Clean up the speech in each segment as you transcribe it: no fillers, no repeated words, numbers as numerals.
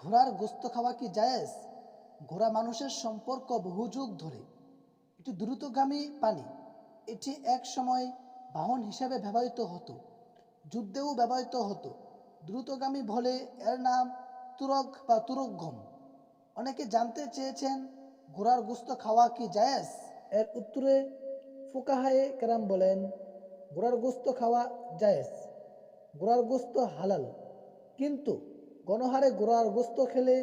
ঘোড়ার গোস্ত খাওয়া কি জায়েজ? ঘোড়া মানুষের সম্পর্ক বহু যুগ ধরে একটি দ্রুতগামী প্রাণী। এটি এক সময় বাহন হিসেবে ব্যবহৃত হতো, যুদ্ধেও ব্যবহৃত হতো। দ্রুতগামী বলে এর নাম তুরগ বা তুরুগম। অনেকে জানতে চেয়েছেন ঘোড়ার গোস্ত খাওয়া কি জায়েজ। এর উত্তরে ফুকাহায়ে কেরাম বলেন, ঘোড়ার গোস্ত খাওয়া জায়েজ। ঘোড়ার গোস্ত হালাল, কিন্তু গণহারে ঘোড়ার গোস্ত খেলে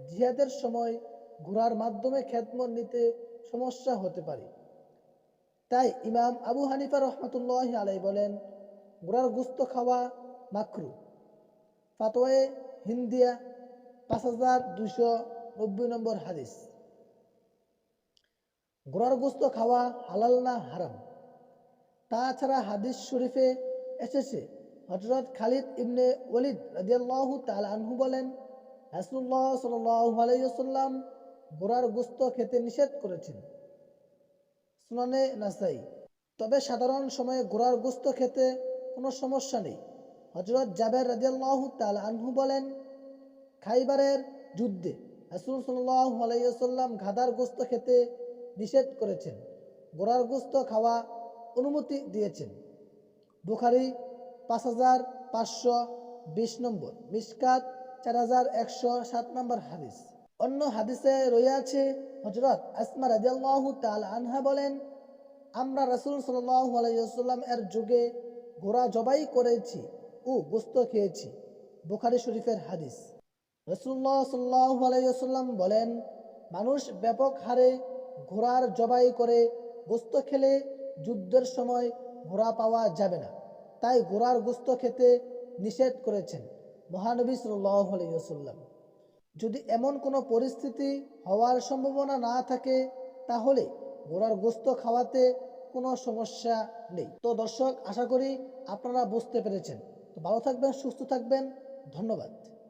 জিহাদের সময় ঘোড়ার মাধ্যমে খেদমত নিতে সমস্যা হতে পারে। তাই ইমাম আবু হানিফা রহমতুল্লাহ আলাই বলেন, ঘোড়ার গোস্ত খাওয়া মাকরু। ফাতোয়ায়ে হিন্দিয়া 5290 নম্বর হাদিস। ঘোড়ার গোস্ত খাওয়া হালাল না হারাম? তাছাড়া হাদিস শরীফে এসেছে, হযরত খালিদ ইবনে ওয়ালিদ রাদিয়াল্লাহু তাআলা আনহু বলেন, রাসূলুল্লাহ সাল্লাল্লাহু আলাইহি ওয়াসাল্লাম ঘোড়ার গোস্ত খেতে নিষেধ করেছেন। সুনানে নাসাই। তবে সাধারণ সময়ে ঘোড়ার গোস্ত খেতে কোনো সমস্যা নেই। হযরত জাবের রাদিয়াল্লাহু তাআলা আনহু বলেন, খাইবারের যুদ্ধে রাসূল সাল্লাল্লাহু আলাইহি ওয়াসাল্লাম গাধার গোস্ত খেতে নিষেধ করেছেন, ঘোড়ার গোস্ত খাওয়া অনুমতি দিয়েছেন। বুখারী 5520 নম্বর, মিশকাত 4107 নম্বর হাদিস। অন্য হাদিসে রয়েছে, হযরত আসমা রাদিয়াল্লাহু তাআলা আনহা বলেন, আমরা রাসূল সাল্লাল্লাহু আলাইহি ওয়াসাল্লাম এর যুগে ঘোড়া জবাই করেছি ও গোস্ত খেয়েছি। বুখারী শরীফের হাদিস। রাসূলুল্লাহ সাল্লাল্লাহু আলাইহি ওয়াসাল্লাম বলেন, মানুষ ব্যাপক হারে ঘোড়ার জবাই করে গোস্ত খেলে যুদ্ধের সময় ঘোড়া পাওয়া যাবে না। তাই ঘোড়ার গোস্ত খেতে নিষেধ করেছেন মহানবী সাল্লাল্লাহু আলাইহি ওয়াসাল্লাম। যদি এমন কোনো পরিস্থিতি হওয়ার সম্ভাবনা না থাকে, তাহলে ঘোড়ার গোস্ত খাওয়াতে কোনো সমস্যা নেই। তো দর্শক, আশা করি আপনারা বুঝতে পেরেছেন। তো ভালো থাকবেন, সুস্থ থাকবেন। ধন্যবাদ।